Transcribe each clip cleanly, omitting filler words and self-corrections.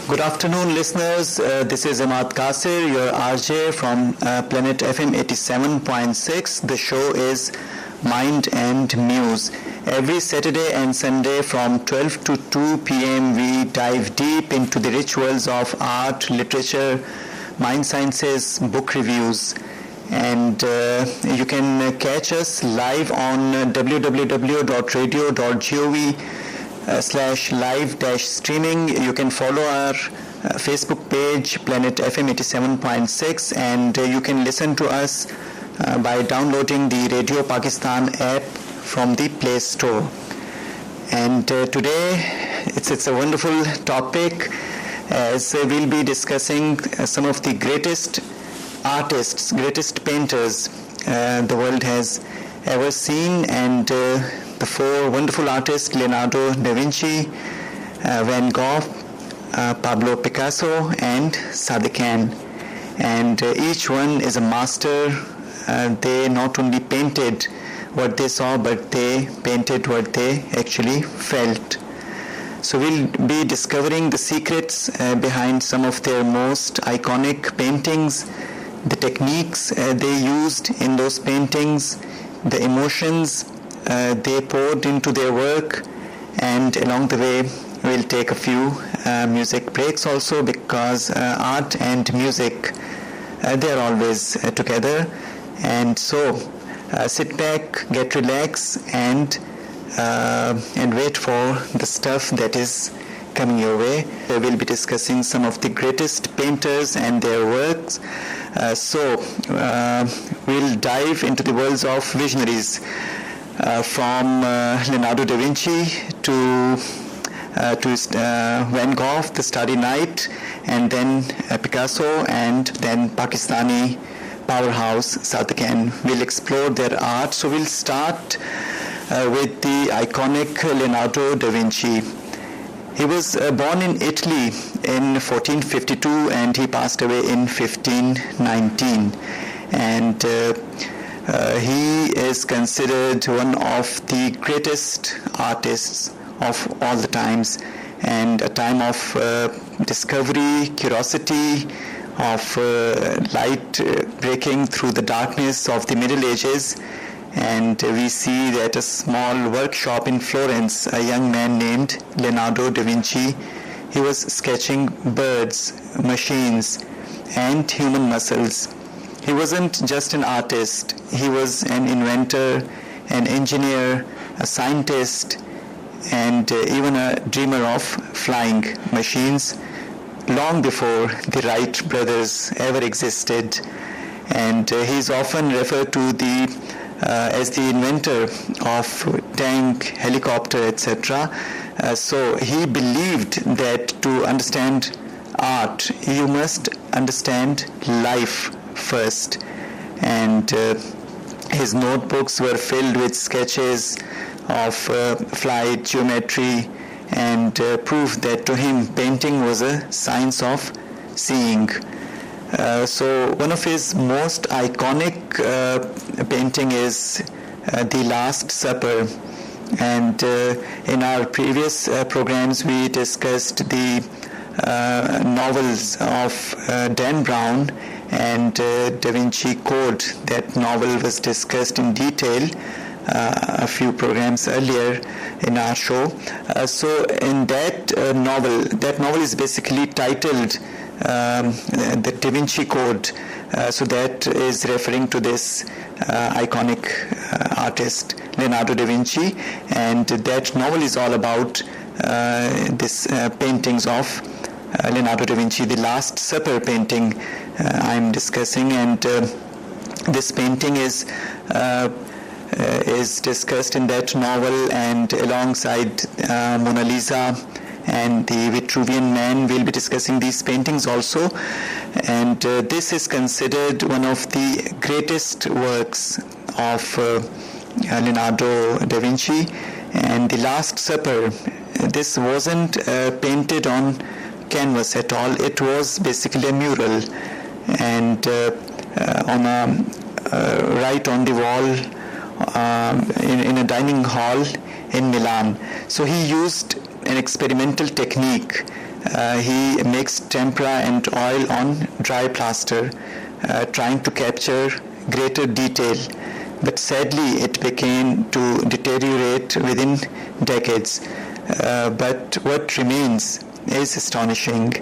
Good afternoon, listeners. This is Imad Kasir, your RJ from Planet FM 87.6. The show is Mind and Muse. Every Saturday and Sunday from 12 to 2 p.m. we dive deep into the rich worlds of art, literature, mind sciences, book reviews. And you can catch us live on www.radio.gov/live-streaming. You can follow our Facebook page, Planet FM 87.6, and you can listen to us by downloading the Radio Pakistan app from the Play Store. And today it's a wonderful topic, as we'll be discussing some of the greatest artists, greatest painters the world has ever seen, and the four wonderful artists: Leonardo da Vinci, Van Gogh, Pablo Picasso, and Sadequain. And each one is a master. They not only painted what they saw, but they painted what they actually felt. So we'll be discovering the secrets behind some of their most iconic paintings, the techniques they used in those paintings, the emotions they poured into their work, and along the way we'll take a few music breaks also, because art and music, they're always together. And so sit back, get relaxed, and wait for the stuff that is coming your way. We'll be discussing some of the greatest painters and their works. So we'll dive into the worlds of visionaries, from Leonardo da Vinci to Van Gogh, The Starry Night, and then Picasso, and then Pakistani powerhouse Sadequain. We'll explore their art. So we'll start with the iconic Leonardo da Vinci. He was born in Italy in 1452, and he passed away in 1519. And he is considered one of the greatest artists of all the times, and a time of discovery, curiosity, of light breaking through the darkness of the Middle Ages. And we see that a small workshop in Florence, a young man named Leonardo da Vinci, he was sketching birds, machines, and human muscles. He wasn't just an artist, he was an inventor, an engineer, a scientist, and even a dreamer of flying machines long before the Wright brothers ever existed. And he's often referred to as the inventor of tank, helicopter, etc. So he believed that to understand art, you must understand life first. And his notebooks were filled with sketches of flight, geometry, and proof that to him painting was a science of seeing. So one of his most iconic painting is The Last Supper. And in our previous programs we discussed the novels of Dan Brown and Da Vinci Code. That novel was discussed in detail a few programs earlier in our show. So in that novel is basically titled the Da Vinci Code. So that is referring to this iconic artist Leonardo da Vinci, and that novel is all about this paintings of Leonardo da Vinci. The Last Supper painting I'm discussing, and this painting is discussed in that novel, and alongside Mona Lisa and the Vitruvian Man, we'll be discussing these paintings also. And this is considered one of the greatest works of Leonardo da Vinci. And The Last Supper, this wasn't painted on canvas at all. It was basically a mural, and right on the wall in a dining hall in Milan. So he used an experimental technique he mixed tempera and oil on dry plaster, trying to capture greater detail. But sadly, it began to deteriorate within decades. But what remains is astonishing.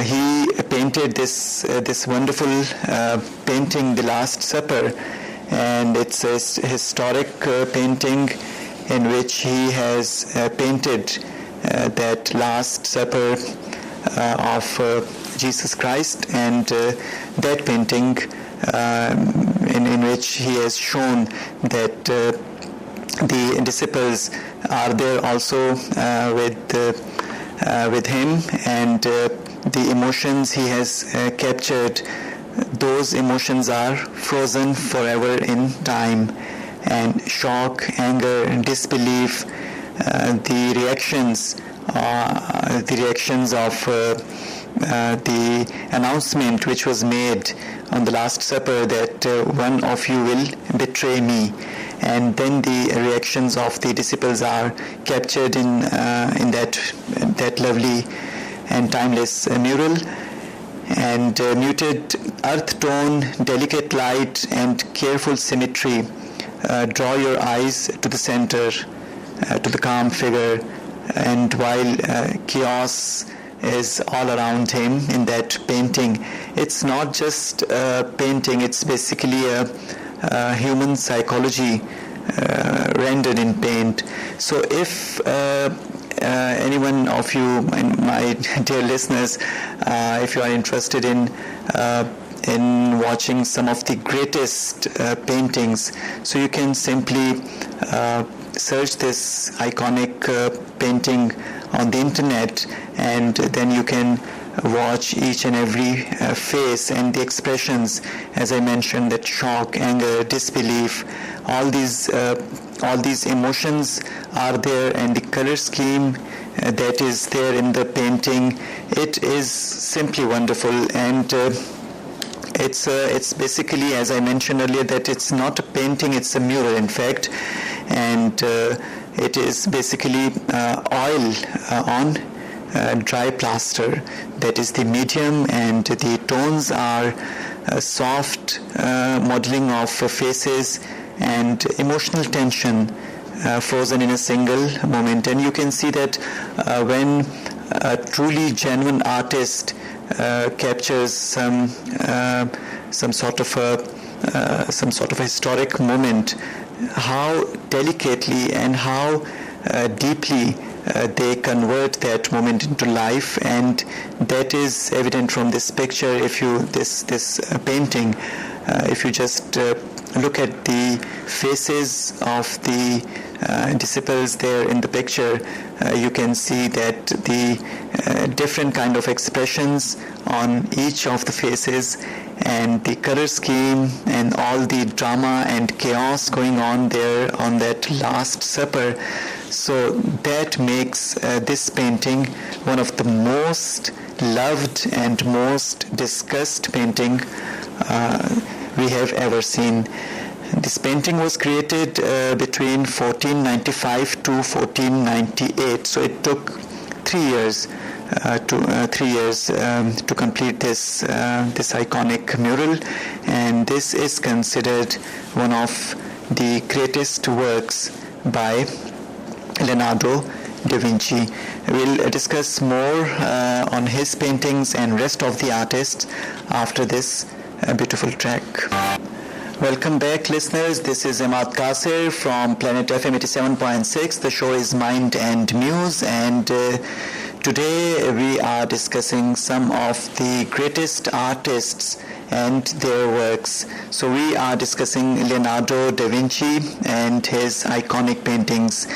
He painted this wonderful painting, The Last Supper, and it's a historic painting in which he has painted that Last Supper of Jesus Christ, and that painting in which he has shown that the disciples are there also with him, and the emotions he has captured, those emotions are frozen forever in time, and shock, anger, disbelief, the reactions of the announcement which was made on the Last Supper that one of you will betray me, and then the reactions of the disciples are captured in that lovely and timeless mural. And muted earth tone, delicate light, and careful symmetry draw your eyes to the center, to the calm figure, and while chaos is all around him in that painting, it's not just a painting, it's basically a human psychology rendered in paint. So if anyone of you, my dear listeners, if you are interested in watching some of the greatest paintings, so you can simply search this iconic painting on the internet, and then you can watch each and every face and the expressions, as I mentioned, that shock, anger, disbelief, all these emotions are there, and the color scheme that is there in the painting, it is simply wonderful. And it's basically, as I mentioned earlier, that it's not a painting, it's a mural in fact, and it is basically oil on dry plaster. That is the medium, and the tones are soft modeling of faces and emotional tension frozen in a single moment. And you can see that when a truly genuine artist captures some sort of a historic moment, how delicately and how deeply they convert that moment into life, and that is evident from this picture. If you this painting, if you just look at the faces of the disciples there in the picture, you can see that the different kind of expressions on each of the faces, and the color scheme and all the drama and chaos going on there on that Last Supper. So that makes this painting one of the most loved and most discussed painting we have ever seen. This painting was created between 1495 to 1498, so it took 3 years to complete this iconic mural, and this is considered one of the greatest works by Leonardo da Vinci. We'll discuss more on his paintings and rest of the artists after this beautiful track. Welcome back, listeners. This is Imad Kasir from Planet FM 87.6. The show is Mind and Muse, and today we are discussing some of the greatest artists and their works. So we are discussing Leonardo da Vinci and his iconic paintings.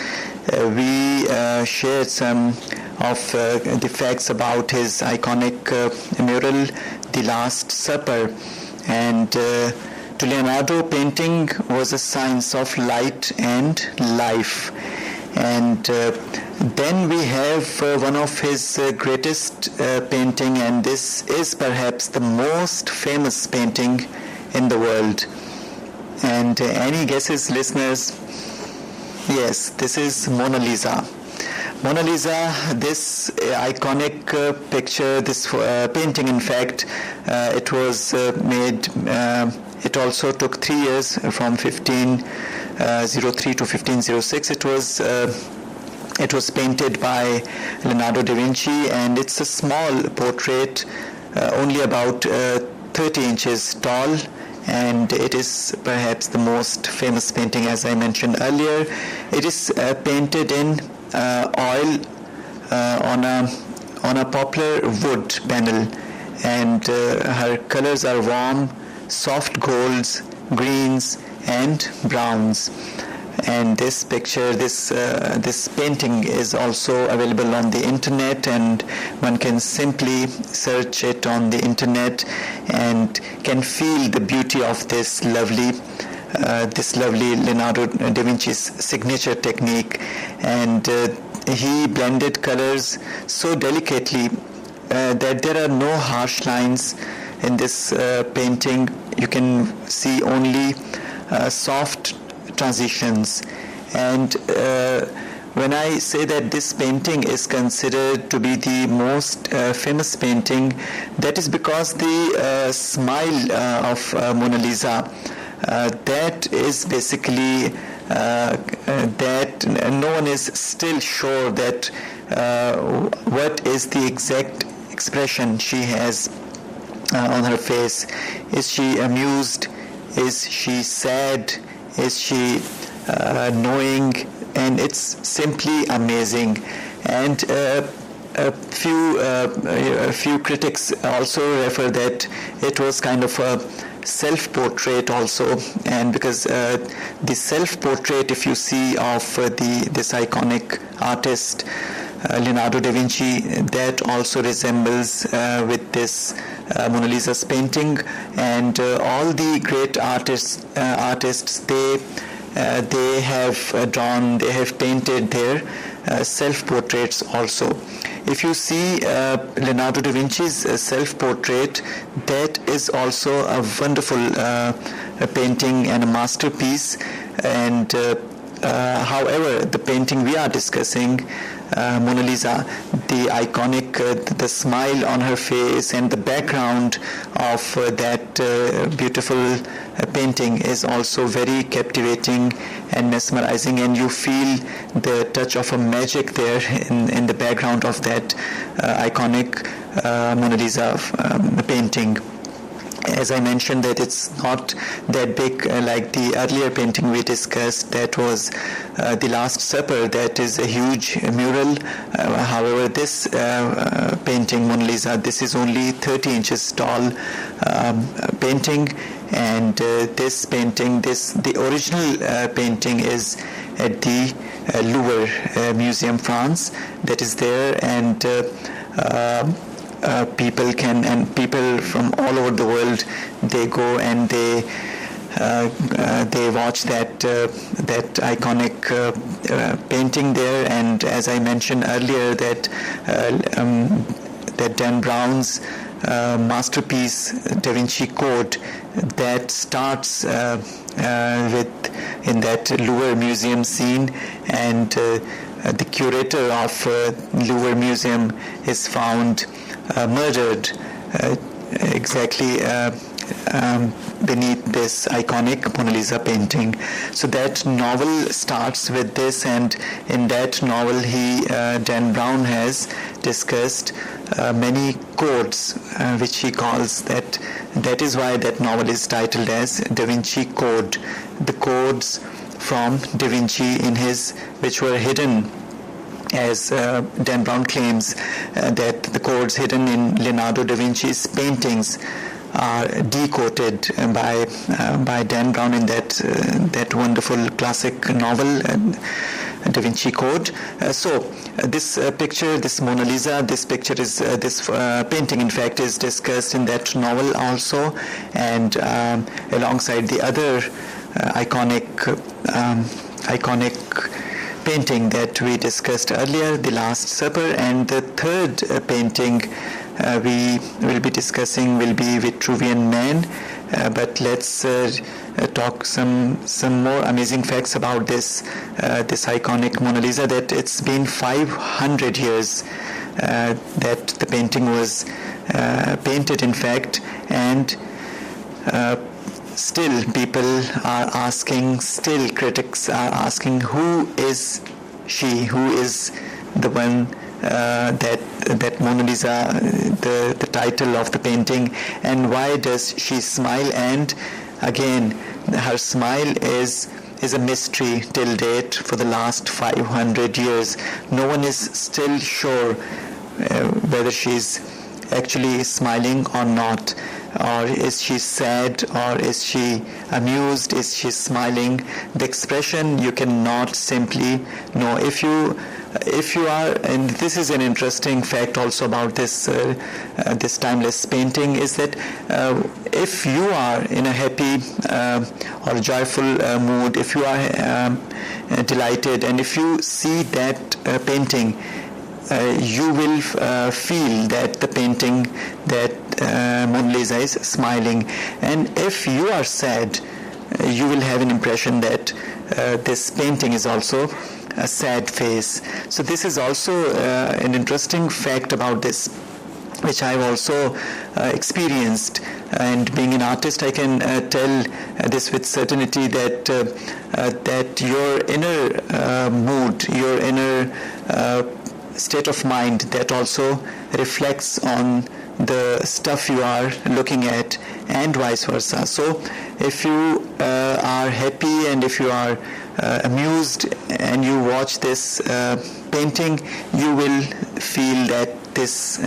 We shared some of the facts about his iconic mural, The Last Supper, and to Leonardo, painting was a science of light and life. And then we have one of his greatest painting, and this is perhaps the most famous painting in the world. And any guesses, listeners? Yes, this is Mona Lisa. Mona Lisa, this iconic picture, this painting, in fact, it was made, it also took 3 years, from 1503 to 1506. It was painted by Leonardo da Vinci, and it's a small portrait, only about 30 inches tall, and it is perhaps the most famous painting, as I mentioned earlier. It is painted in oil on a poplar wood panel, and her colors are warm, soft golds, greens, and browns. And this picture, this painting is also available on the internet, and one can simply search it on the internet and can feel the beauty of this lovely Leonardo da Vinci's signature technique. And he blended colors so delicately that there are no harsh lines in this painting. You can see only soft transitions. And when I say that this painting is considered to be the most famous painting, that is because the smile of Mona Lisa, that is basically that no one is still sure that what is the exact expression she has on her face. Is she amused? Is she sad? Is she knowing? And it's simply amazing. And a few critics also refer that it was kind of a self-portrait also, and because the self-portrait, if you see of this iconic artist Leonardo da Vinci, that also resembles with this Mona Lisa's painting. And all the great artists they have drawn, they have painted their self-portraits also. If you see Leonardo da Vinci's self-portrait, that is also a wonderful painting and a masterpiece. And however, the painting we are discussing, Mona Lisa, the iconic, the smile on her face and the background of that beautiful painting is also very captivating and mesmerizing, and you feel the touch of a magic there in the background of that iconic Mona Lisa painting. As I mentioned, that it's not that big like the earlier painting we discussed, that was the Last Supper, that is a huge mural. However, this painting, Mona Lisa, this is only 30 inches tall painting. And this painting, the original painting is at the Louvre Museum, France, that is there. And people from all over the world, they go and they watch that iconic painting there. And as I mentioned earlier, that Dan Brown's masterpiece Da Vinci Code, that starts with in that Louvre Museum scene, and the curator of Louvre Museum is found murdered exactly beneath this iconic Mona Lisa painting. So that novel starts with this, and in that novel Dan Brown has discussed many codes which he calls that is why that novel is titled as Da Vinci Code, the codes from Da Vinci which were hidden, as Dan Brown claims that the codes hidden in Leonardo da Vinci's paintings are decoded by Dan Brown in that wonderful classic novel, Da Vinci Code. So this picture, this Mona Lisa, this picture is this painting, in fact, is discussed in that novel also, and alongside the other iconic painting that we discussed earlier, The Last Supper. And the third painting we will be discussing will be Vitruvian Man, But let's talk some more amazing facts about this iconic Mona Lisa, that it's been 500 years that the painting was painted, in fact, and still people are asking, still critics are asking, who is she, who is the one that Mona Lisa, the title of the painting, and why does she smile? And again, her smile is a mystery till date. For the last 500 years, no one is still sure whether she's actually smiling or not, or is she sad, or is she amused, is she smiling. The expression you cannot simply know. If you are, and this is an interesting fact also about this timeless painting, is that if you are in a happy or joyful mood, if you are delighted, and if you see that painting, you will feel that the painting, that Mona Lisa is smiling. And if you are sad, you will have an impression that this painting is also a sad face. So this is also an interesting fact about this, which I've also experienced. And being an artist, I can tell this with certainty that that your inner mood, your inner state of mind, that also reflects on the stuff you are looking at, and vice versa. So if you are happy and if you are amused and you watch this painting, you will feel that this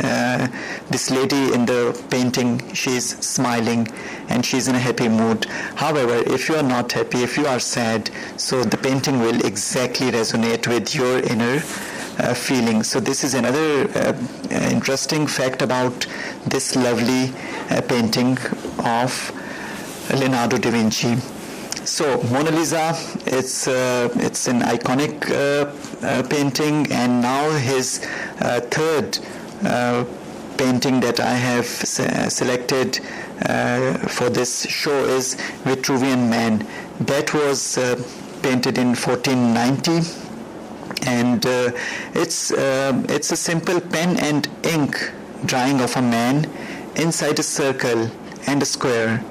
lady in the painting, she's smiling and she's in a happy mood. However, if you are not happy, if you are sad, so the painting will exactly resonate with your inner feeling. So this is another interesting fact about this lovely painting of Leonardo da Vinci. So Mona Lisa, it's an iconic painting, and now his third painting that I have selected for this show is Vitruvian Man. That was painted in 1490. And it's a simple pen and ink drawing of a man inside a circle and a square,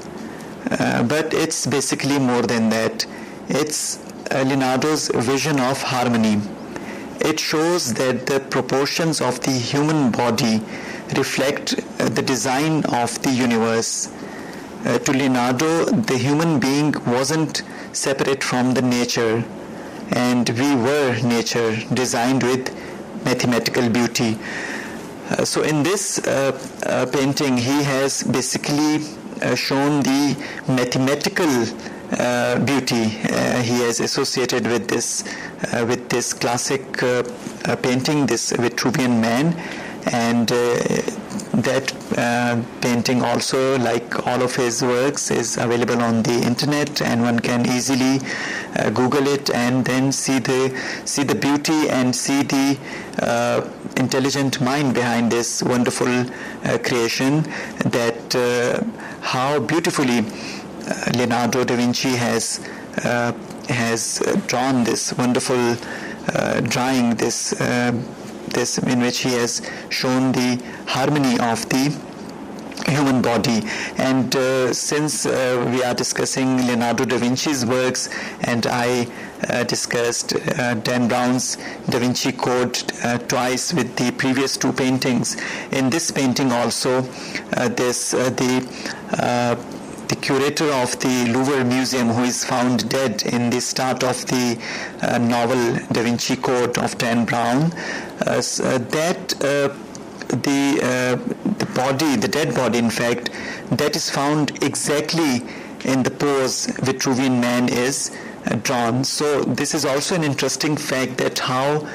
but it's basically more than that. It's Leonardo's vision of harmony. It shows that the proportions of the human body reflect the design of the universe. To Leonardo, the human being wasn't separate from the nature, and we were nature, designed with mathematical beauty. So in this painting, he has basically shown the mathematical beauty he has associated with this classic painting, this Vitruvian Man. And that painting also, like all of his works, is available on the internet, and one can easily Google it and then see the beauty and see the intelligent mind behind this wonderful creation. That how beautifully Leonardo da Vinci has drawn this wonderful drawing, this in which he has shown the harmony of the human body. And since we are discussing Leonardo da Vinci's works, and I discussed Dan Brown's Da Vinci Code twice with the previous two paintings, in this painting also the curator of the Louvre Museum, who is found dead in the start of the novel Da Vinci Code of Dan Brown, the dead body, in fact, that is found exactly in the pose Vitruvian Man is drawn. So this is also an interesting fact, that how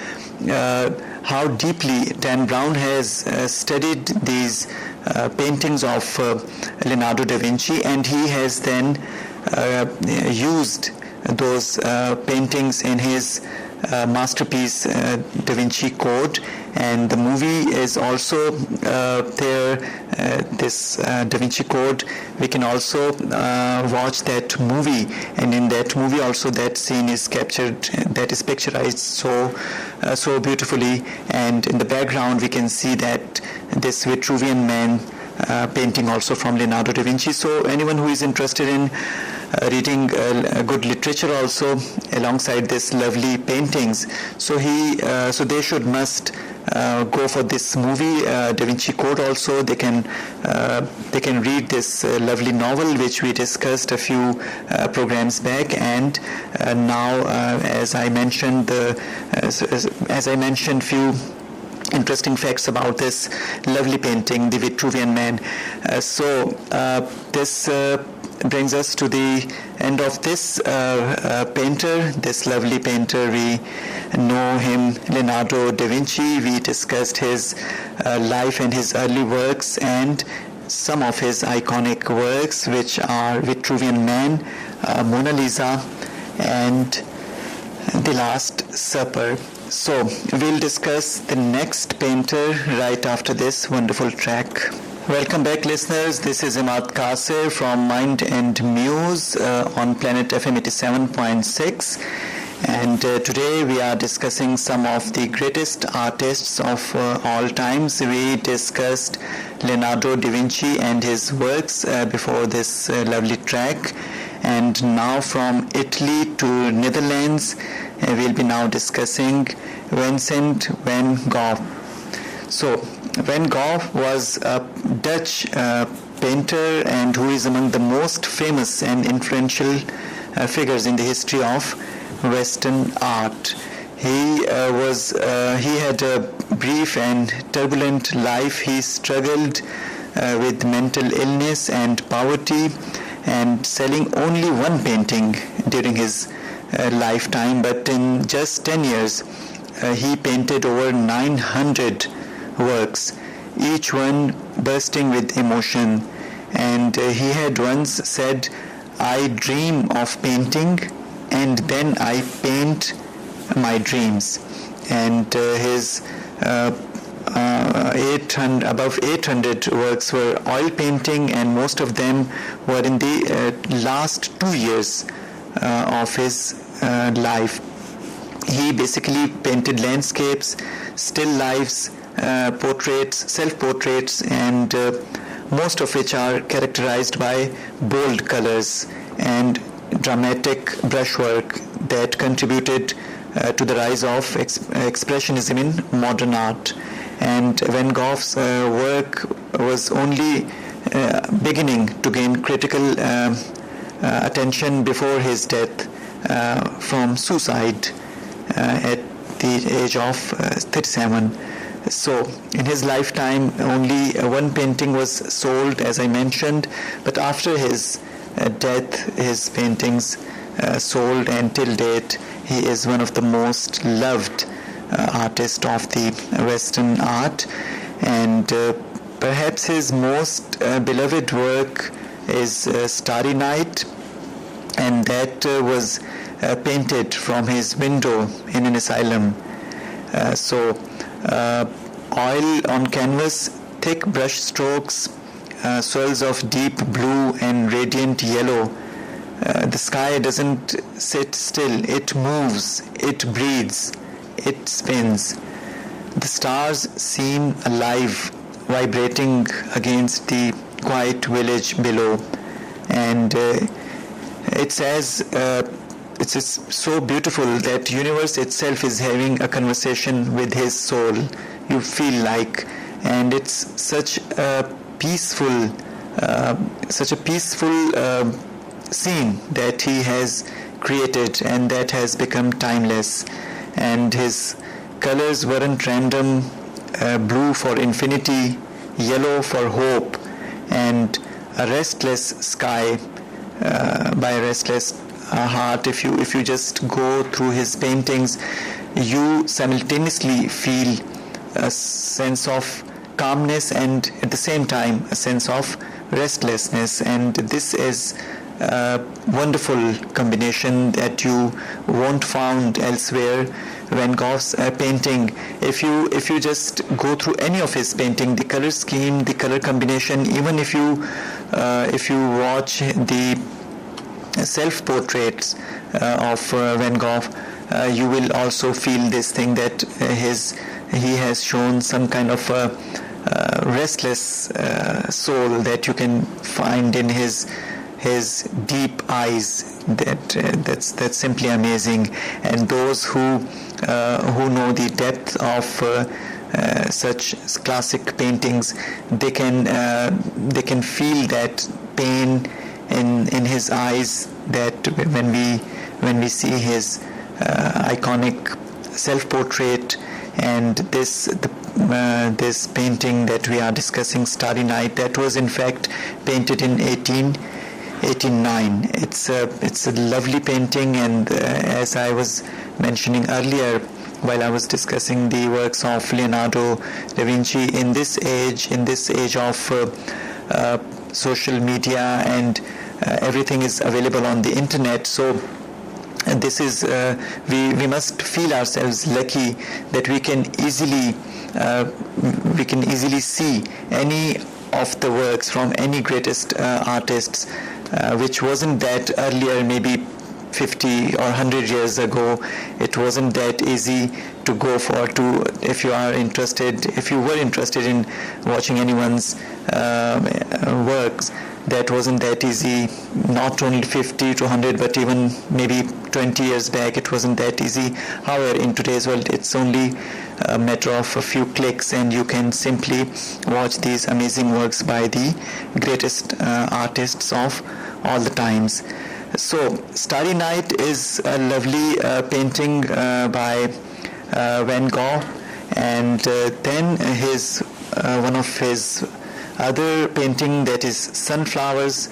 deeply Dan Brown has studied these paintings of Leonardo da Vinci, and he has then used those paintings in his masterpiece Da Vinci Code, And the movie is also there, this Da Vinci Code. We can also watch that movie, and in that movie also that scene is captured, that is picturized so beautifully. And in the background we can see that this Vitruvian Man painting also from Leonardo da Vinci. So anyone who is interested in reading good literature also alongside this lovely paintings, so they must go for this movie Da Vinci Code. Also they can read this lovely novel which we discussed a few programs back. And now as I mentioned few interesting facts about this lovely painting, the Vitruvian Man. This brings us to the end of this painter, this lovely painter. We know him, Leonardo da Vinci. We discussed his life and his early works and some of his iconic works, which are Vitruvian Man, Mona Lisa, and The Last Supper. So we'll discuss the next painter right after this wonderful track. Welcome back, listeners. This is Imad Kasir from Mind and Muse on Planet FM 87.6. And today we are discussing some of the greatest artists of all times. We discussed Leonardo da Vinci and his works before this lovely track. And now from Italy to Netherlands, we'll be now discussing Vincent van Gogh. So Van Gogh was a Dutch painter and who is among the most famous and influential figures in the history of Western art. He had a brief and turbulent life. He struggled with mental illness and poverty, and selling only one painting during his lifetime. But in just 10 years, he painted over 900 works, each one bursting with emotion. And he had once said, "I dream of painting and then I paint my dreams." And his above 800 works were oil painting, and most of them were in the last 2 years of his life. He basically painted landscapes, still lifes, portraits, self-portraits, and most of which are characterized by bold colors and dramatic brushwork that contributed to the rise of expressionism in modern art. And Van Gogh's work was only beginning to gain critical attention before his death from suicide at the age of 37. So in his lifetime only one painting was sold, as I mentioned, but after his death his paintings sold, and till date he is one of the most loved artists of the Western art. And perhaps his most beloved work is Starry Night, and that was painted from his window in an asylum. Oil on canvas, thick brush strokes, swirls of deep blue and radiant yellow. The sky doesn't sit still, it moves, it breathes, it spins. The stars seem alive, vibrating against the quiet village below. And it's so beautiful that universe itself is having a conversation with his soul, you feel like. And it's such a peaceful scene that he has created, and that has become timeless. And his colors weren't random: blue for infinity, yellow for hope, and a restless sky by a restless heart. If you just go through his paintings, you simultaneously feel a sense of calmness and at the same time a sense of restlessness. And this is a wonderful combination that you won't find elsewhere, Van Gogh's painting, if you just go through any of his painting, the color scheme, the color combination, even if you watch the self-portraits of Van Gogh, you will also feel this thing that he has shown some kind of restless soul that you can find in his deep eyes. That's simply amazing. And those who know the depth of such classic paintings, they can feel that pain in his eyes, that when we see his iconic self-portrait. And this painting that we are discussing, Starry Night, that was in fact painted in 1889. It's a lovely painting, and as I was mentioning earlier while I was discussing the works of Leonardo da Vinci, in this age of social media, and everything is available on the internet, so this is we must feel ourselves lucky that we can easily see any of the works from any greatest artists, which wasn't that earlier, maybe 50 or 100 years ago. It wasn't that easy to go for, if you were interested in watching anyone's works. That wasn't that easy, not only 50 to 100, but even maybe 20 years back, it wasn't that easy. However, in today's world, it's only a matter of a few clicks, and you can simply watch these amazing works by the greatest artists of all the times. So, Starry Night is a lovely painting by Van Gogh, and then one of his other painting, that is Sunflowers.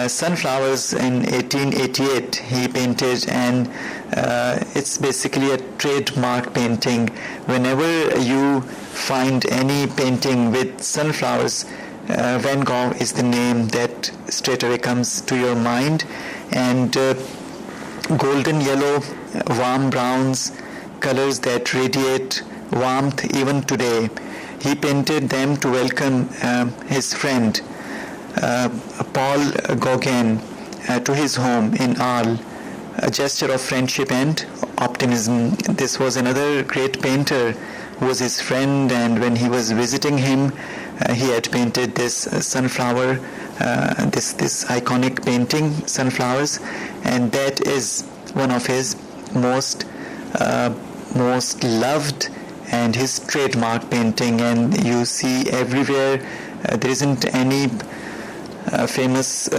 Sunflowers in 1888 he painted, and it's basically a trademark painting. Whenever you find any painting with sunflowers, Van Gogh is the name that straight away comes to your mind. And golden yellow, warm browns, colors that radiate warmth even today. He painted them to welcome his friend Paul Gauguin to his home in Arles, a gesture of friendship and optimism. This was another great painter who was his friend, and when he was visiting him, he had painted this sunflower, this iconic painting, Sunflowers, and that is one of his most loved and his trademark painting. And you see everywhere, there isn't any famous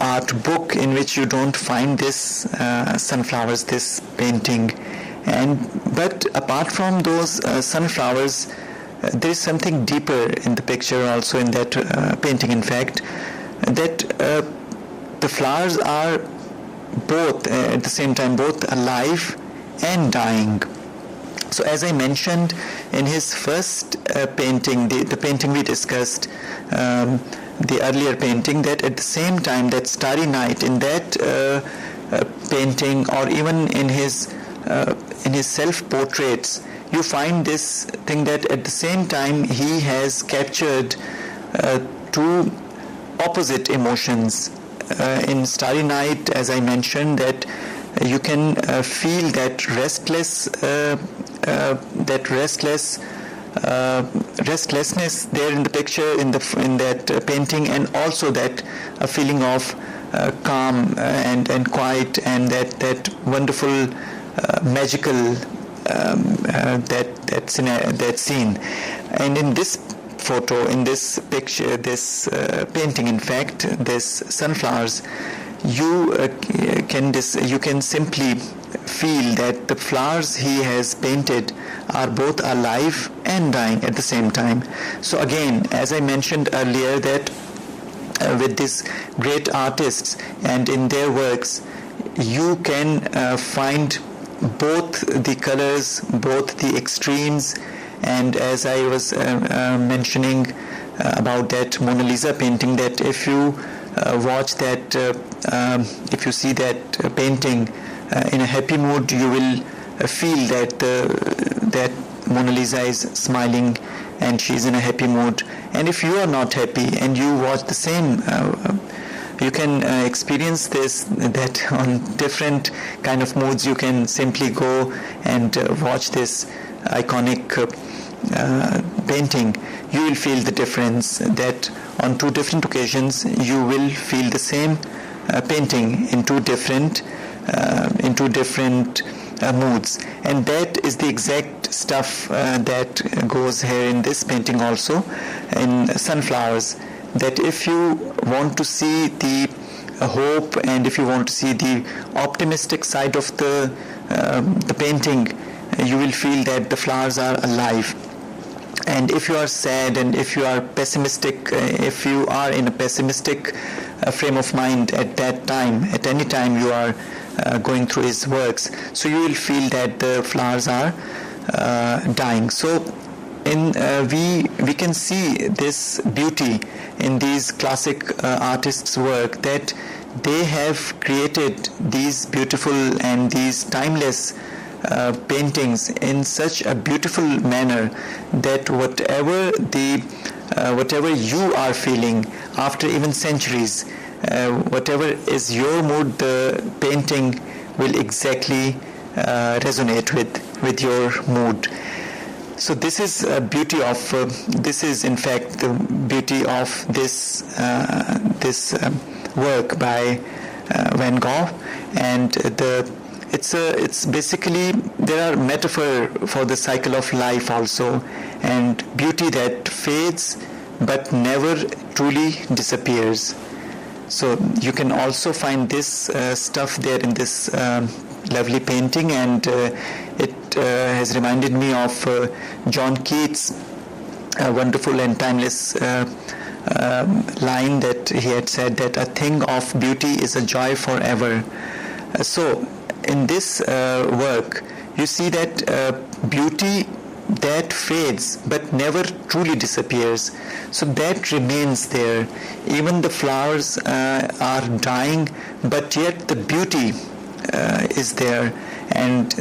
art book in which you don't find this sunflowers, this painting. But apart from those sunflowers, there is something deeper in the picture also, in that painting, in fact, that the flowers are both at the same time both alive and dying. So as I mentioned in his first painting, the painting we discussed, the earlier painting, that at the same time, that Starry Night, in that painting, or even in his self-portraits, you find this thing that at the same time he has captured two opposite emotions. In Starry Night, as I mentioned, that you can feel that restlessness there in the picture, in that painting, and also that a feeling of calm and quiet, and that wonderful magical that scene. And in this photo, in this picture, this painting, in fact, this sunflowers, you can simply feel that the flowers he has painted are both alive and dying at the same time. So again, as I mentioned earlier, that with these great artists and in their works, you can find both the colors, both the extremes. And as I was mentioning about that Mona Lisa painting, that if you watch that, if you see that painting in a happy mood, you will feel that Mona Lisa is smiling and she's in a happy mood. And if you are not happy and you watch the same, you can experience this, that on different kind of moods you can simply go and watch this iconic painting. You will feel the difference, that on two different occasions you will feel the same painting in two different moods. And that is the exact stuff that goes here in this painting also, in sunflowers. That if you want to see the hope and if you want to see the optimistic side of the painting, you will feel that the flowers are alive. And if you are sad and if you are pessimistic, if you are in a pessimistic frame of mind at that time, at any time you are going through his works, so you will feel that the flowers are dying. So we can see this beauty in these classic artists' work, that they have created these beautiful and these timeless paintings in such a beautiful manner that whatever you are feeling after even centuries, whatever is your mood, the painting will exactly resonate with your mood. So this is beauty of this is in fact the beauty of this work by Van Gogh, and it's basically, there are metaphor for the cycle of life also, and beauty that fades but never truly disappears. So you can also find this stuff there in this lovely painting, and it has reminded me of John Keats' wonderful and timeless line that he had said, that a thing of beauty is a joy forever. So in this work you see that beauty that fades but never truly disappears, so that remains there. Even the flowers are dying, but yet the beauty is there. And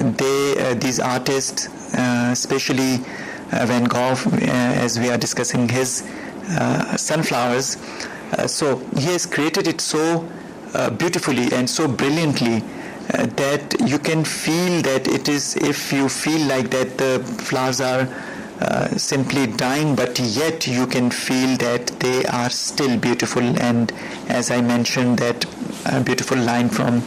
these artists, especially Van Gogh, as we are discussing his sunflowers, so he has created it so beautifully and so brilliantly that you can feel that it is, if you feel like that the flowers are simply dying, but yet you can feel that they are still beautiful. And as I mentioned, that beautiful line from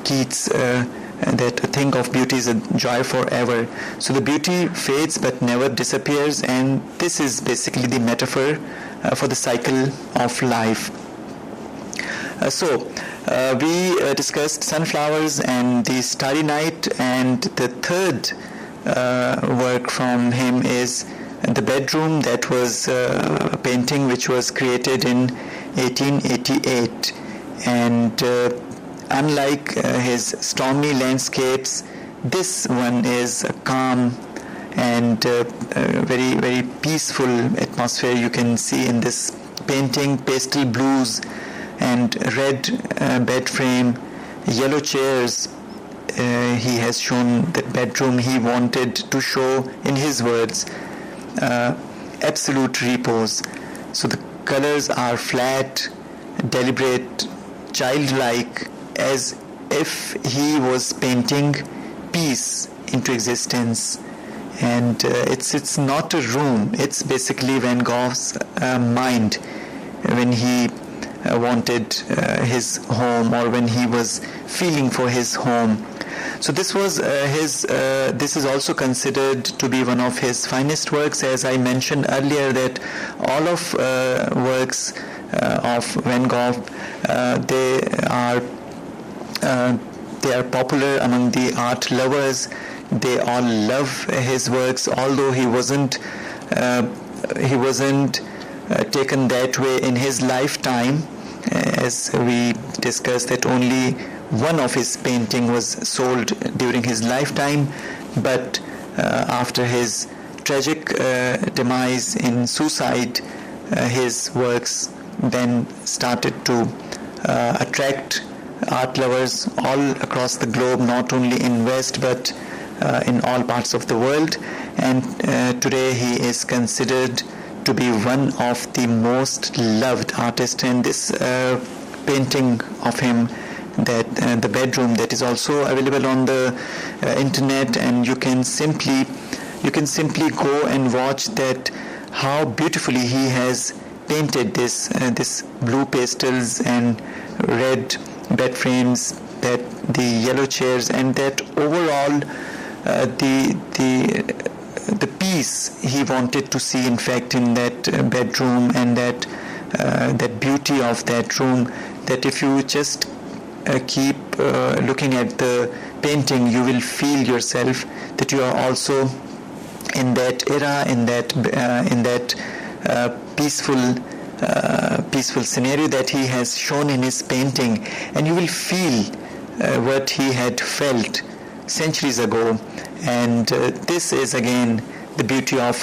Keats, that a thing of beauty is a joy forever. So the beauty fades but never disappears, and this is basically the metaphor for the cycle of life. We discussed sunflowers and the Starry Night, and the third work from him is The Bedroom. That was a painting which was created in 1888, and unlike his stormy landscapes, this one is a calm and very, very peaceful atmosphere you can see in this painting. Pastel blues and red bed frame, yellow chairs. He has shown that bedroom he wanted to show, in his words, absolute repose. So the colors are flat, deliberate, childlike, as if he was painting peace into existence. And it's not a room, it's basically Van Gogh's mind when he wanted his home, or when he was feeling for his home. So this was this is also considered to be one of his finest works. As I mentioned earlier, that all of works of Van Gogh, they are popular among the art lovers. They all love his works, although he wasn't taken that way in his lifetime. As we discussed, that only one of his painting was sold during his lifetime, but after his tragic demise in suicide, his works then started to attract art lovers all across the globe, not only in West but in all parts of the world, and today he is considered to be one of the most loved artists. And this painting of him, that the bedroom, that is also available on the internet, and you can simply go and watch that how beautifully he has painted this blue pastels and red bed frames, that the yellow chairs, and that overall the peace he wanted to see, in fact, in that bedroom, and that beauty of that room, that if you just keep looking at the painting, you will feel yourself that you are also in that era, in that peaceful scenario that he has shown in his painting, and you will feel what he had felt centuries ago. And this is again the beauty of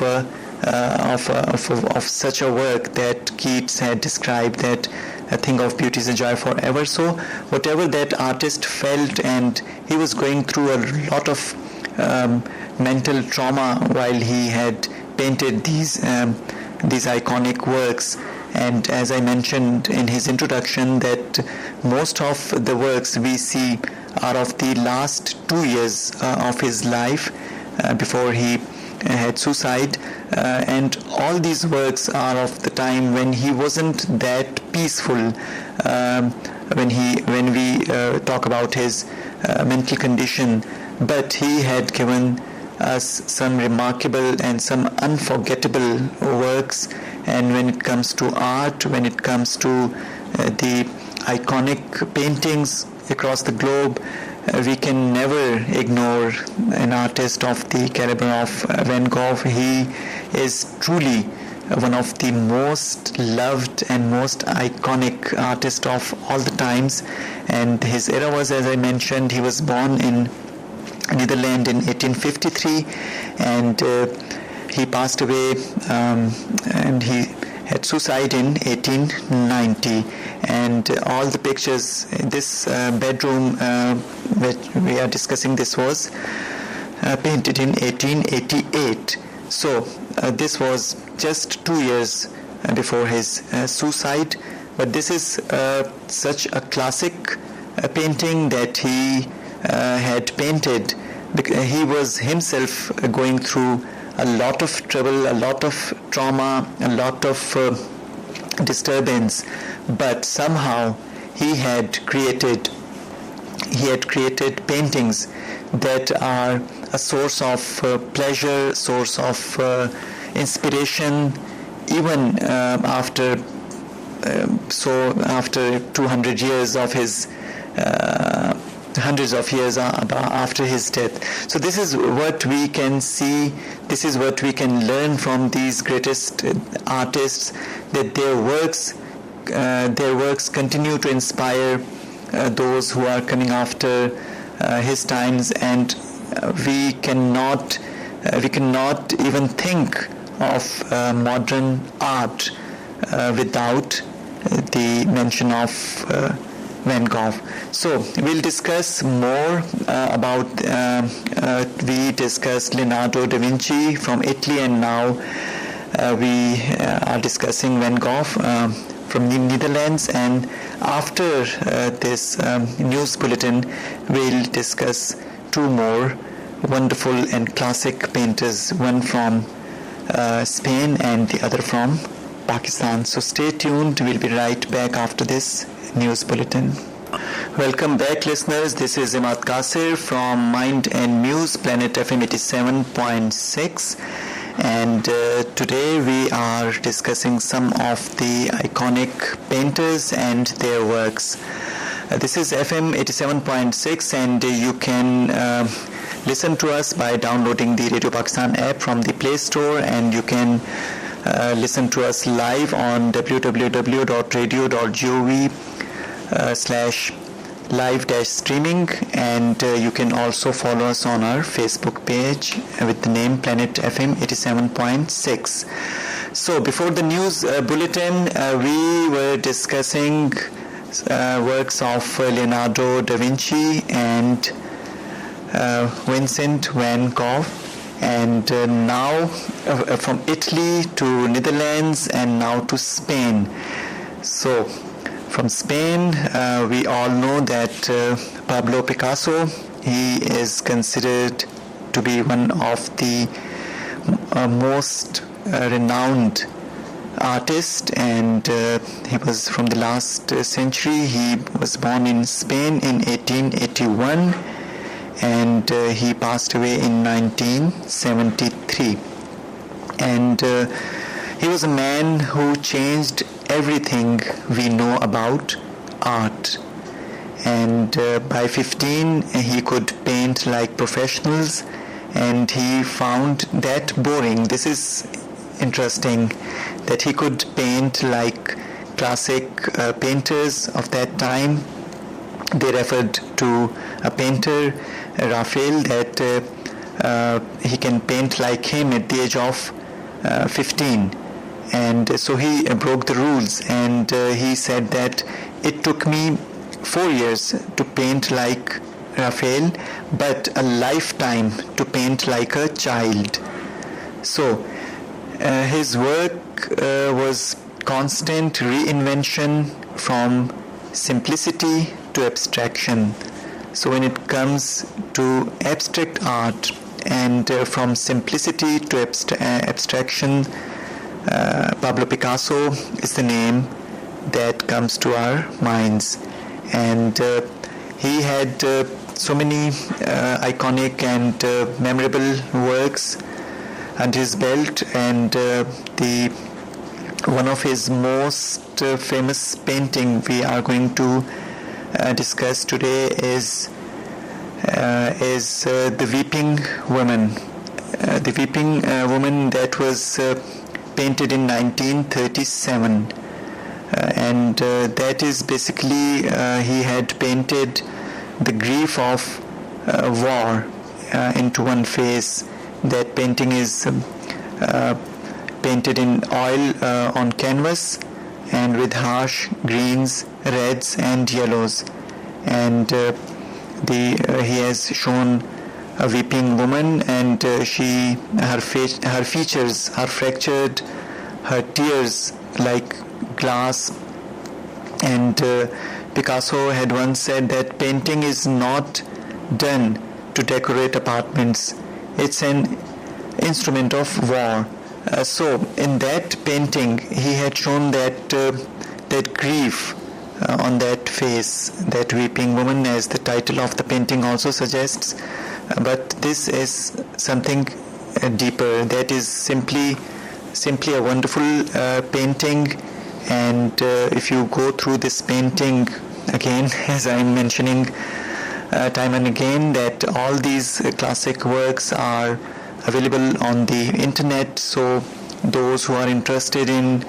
such a work that Keats had described, that a thing of beauty is a joy forever. So whatever that artist felt, and he was going through a lot of mental trauma while he had painted these iconic works. And as I mentioned in his introduction, that most of the works we see are of the last 2 years of his life before he had suicide, and all these works are of the time when he wasn't that peaceful. When we talk about his mental condition, but he had given us some remarkable and some unforgettable works. And when it comes to art, when it comes to the iconic paintings across the globe, we can never ignore an artist of the caliber of Van Gogh. He is truly one of the most loved and most iconic artists of all the times. And his era was, as I mentioned, he was born in Netherlands in 1853, and he passed away and he had suicide in 1890. And all the pictures in this bedroom which we are discussing, this was painted in 1888. So this was just 2 years before his suicide. But this is such a classic painting that he had painted. He was himself going through a lot of trouble, a lot of trauma, a lot of disturbance, but somehow he had created paintings that are a source of pleasure, source of inspiration, even after 200 years of his hundreds of years after his death. So this is what we can see, this is what we can learn from these greatest artists, that their works continue to inspire those who are coming after his times, and we cannot even think of modern art without the mention of Van Gogh. So we'll discuss more about, we discussed Leonardo da Vinci from Italy, and now we are discussing Van Gogh from the Netherlands. And after this news bulletin, we'll discuss two more wonderful and classic painters, one from Spain and the other from Pakistan. So stay tuned, we'll be right back after this news bulletin. Welcome back, listeners. This is Imad Kasir from Mind and Muse, Planet FM 87.6, and today we are discussing some of the iconic painters and their works. This is FM 87.6, and you can listen to us by downloading the Radio Pakistan app from the Play Store, and you can listen to us live on www.radio.gov/live-streaming, and you can also follow us on our Facebook page with the name Planet FM 87.6. So before the news bulletin, we were discussing works of Leonardo da Vinci and Vincent van Gogh, and now from Italy to Netherlands and now to Spain. So from Spain, we all know that Pablo Picasso, he is considered to be one of the most renowned artist, and he was from the last century. He was born in Spain in 1881, and he passed away in 1973. And he was a man who changed everything we know about art. And by 15 he could paint like professionals, and he found that boring. This is interesting, that he could paint like classic painters of that time. They referred to a painter, Raphael, that he can paint like him at the age of 15. And so he broke the rules, and he said that it took me 4 years to paint like Raphael, but a lifetime to paint like a child. So his work was constant reinvention from simplicity to abstraction. So when it comes to abstract art, and from simplicity to abstraction, Pablo Picasso is the name that comes to our minds. And he had so many iconic and memorable works under his belt, and one of his most famous painting we are going to discuss today is the Weeping Woman. The Weeping Woman that was painted in 1937. And that is basically he had painted the grief of war into one face. That painting is painted in oil on canvas, and with harsh greens, reds and yellows. And he has shown a weeping woman, and her features are fractured, her tears like glass. And Picasso had once said that painting is not done to decorate apartments, it's an instrument of war. So in that painting he had shown that grief on that face, that weeping woman, as the title of the painting also suggests. But this is something deeper. That is simply a wonderful painting. And if you go through this painting again, as I am mentioning time and again, that all these classic works are available on the internet. So those who are interested in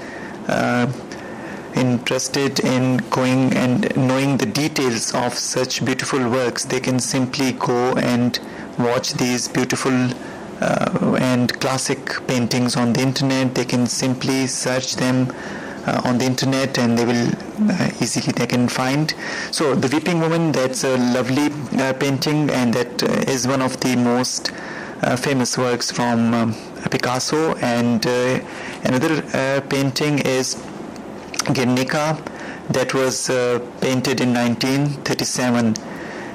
going and knowing the details of such beautiful works, they can simply go and watch these beautiful and classic paintings on the internet. They can simply search them on the internet, and they will they can find. So the Weeping Woman, that's a lovely painting, and that is one of the most famous works from Picasso. And another painting is Guernica, that was painted in 1937,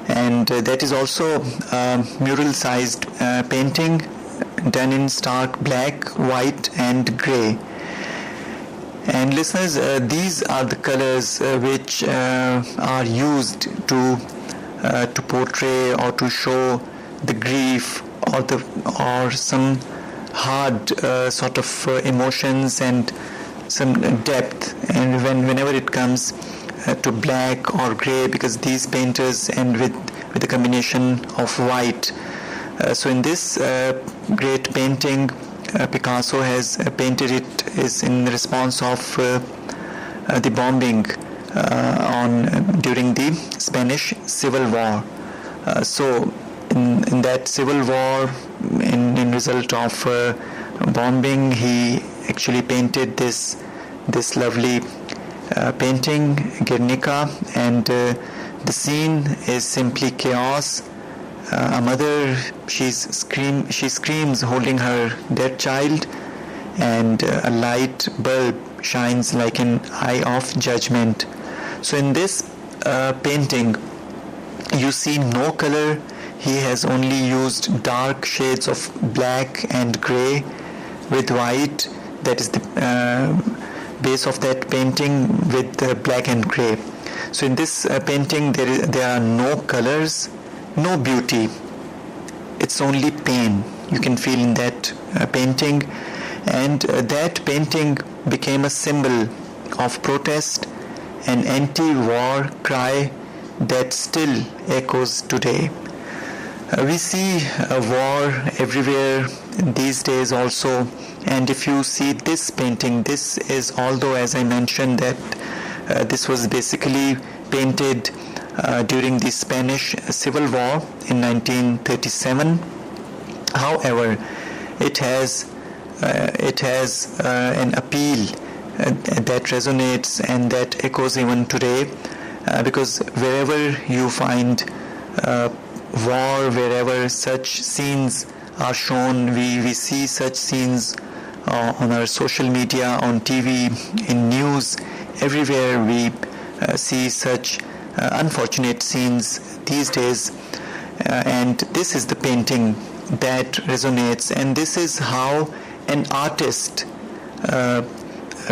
and that is also a mural-sized painting done in stark black, white and grey. And listeners, these are the colors which are used to portray or to show the grief or some hard sort of emotions and some depth. And whenever it comes to black or grey, because these painters end with a combination of white. So in this great painting, Picasso has painted it is in response of the bombing during the Spanish Civil War. So in that civil war, in result of bombing, he actually painted this lovely painting, Guernica, and the scene is simply chaos, a mother, she screams holding her dead child, and a light bulb shines like an eye of judgment. So in this painting, you see no color. He has only used dark shades of black and gray with white. That is the base of that painting, with black and gray. So in this painting, there are no colors, no beauty. It's only pain you can feel in that painting. And that painting became a symbol of protest, an anti-war cry that still echoes today. We see a war everywhere these days also, and if you see this painting, this is, although as I mentioned that this was basically painted during the Spanish Civil War in 1937. However, it has an appeal that resonates and that echoes even today, because wherever you find war, wherever such scenes are shown, we see such scenes on our social media, on TV, in news, everywhere we see such unfortunate scenes these days. And this is the painting that resonates, and this is how an artist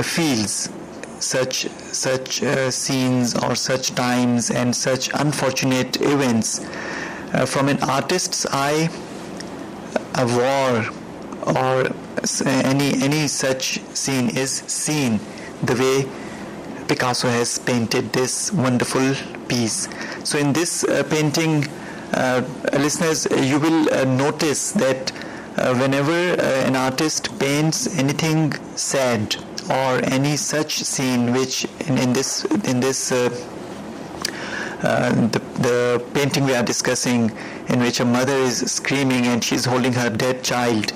feels such scenes or such times and such unfortunate events. From an artist's eye, a war or any such scene is seen the way Picasso has painted this wonderful piece. So in this painting, listeners, you will notice that whenever an artist paints anything sad or any such scene, which in this the painting we are discussing, in which a mother is screaming and she's holding her dead child.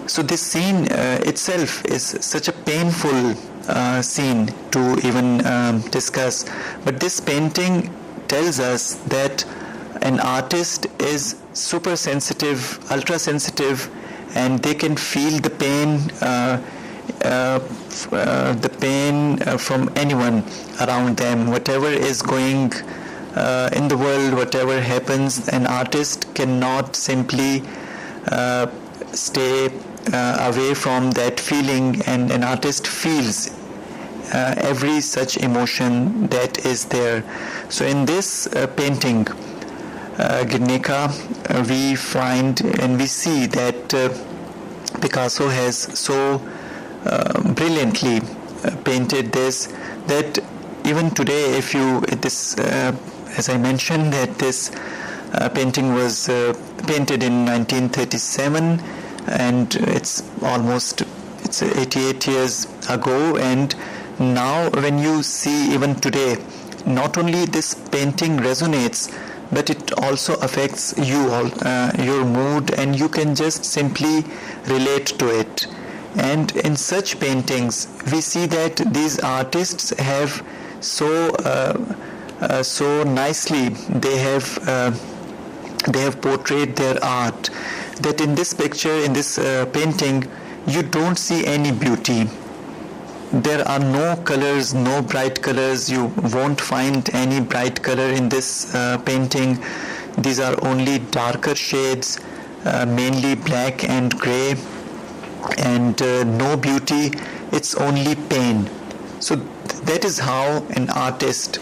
So this scene itself is such a painful scene to even discuss. But this painting tells us that an artist is super sensitive, ultra sensitive, and they can feel the pain from anyone around them. Whatever is going in the world, whatever happens, an artist cannot simply stay away from that feeling, and an artist feels every such emotion that is there. So in this painting, Guernica, we find and we see that Picasso has so brilliantly painted this, that even today, if you as I mentioned, that this painting was painted in 1937, and it's 88 years ago. And now when you see even today, not only this painting resonates, but it also affects you all, your mood, and you can just simply relate to it. And in such paintings, we see that these artists have so nicely they have portrayed their art, that in this picture, in this painting, you don't see any beauty. There are no colors, no bright colors. You won't find any bright color in this painting. These are only darker shades, mainly black and gray, and no beauty. It's only pain. So that is how an artist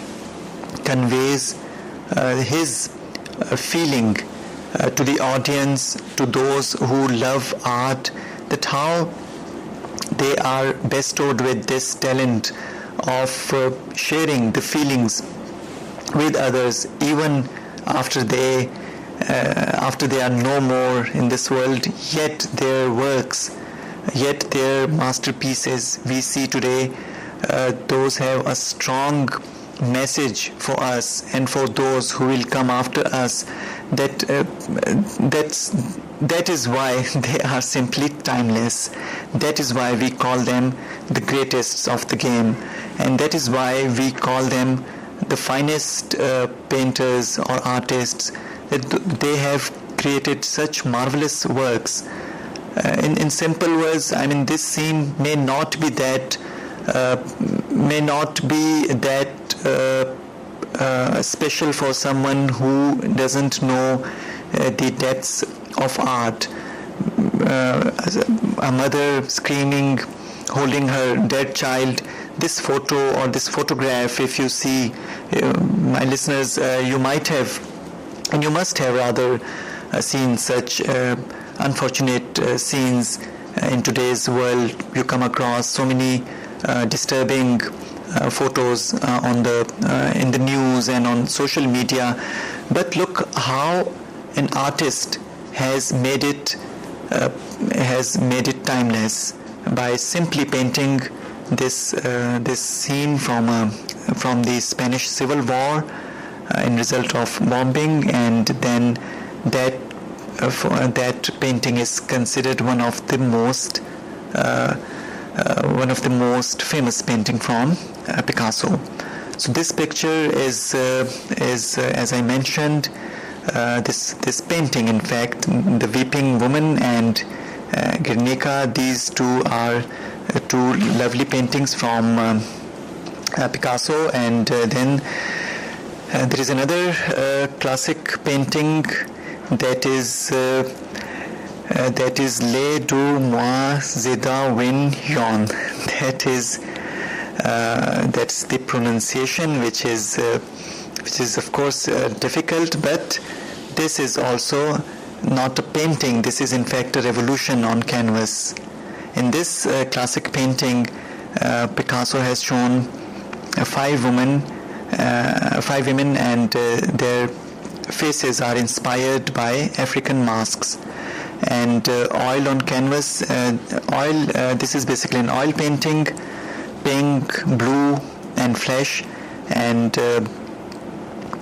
conveys his feeling to the audience, to those who love art, that how they are bestowed with this talent of sharing the feelings with others, even after they are no more in this world. Yet their works, yet their masterpieces we see today, those have a strong message for us and for those who will come after us, that is why they are simply timeless. That is why we call them the greatest of the game, and that is why we call them the finest painters or artists they have created such marvelous works. In simple words, I mean, this scene may not be that special for someone who doesn't know the depths of art. A mother screaming, holding her dead child. This photo or this photograph, if you see, my listeners, you might have, and you must have rather, seen such unfortunate scenes in today's world. You come across so many disturbing photos in the news and on social media. But look how an artist has made it timeless by simply painting this scene from the Spanish Civil War in result of bombing, and then that painting is considered one of the most famous painting from Picasso. So this picture is as I mentioned, this painting, in fact, the Weeping Woman and Guernica. These two are two lovely paintings from Picasso, and then there is another classic painting that is Les deux mois win yon. That's the pronunciation, which is of course difficult, but this is also not a painting. This is in fact a revolution on canvas. In this classic painting, Picasso has shown five women, and their faces are inspired by African masks. And oil on canvas, this is basically an oil painting, pink, blue and flesh. And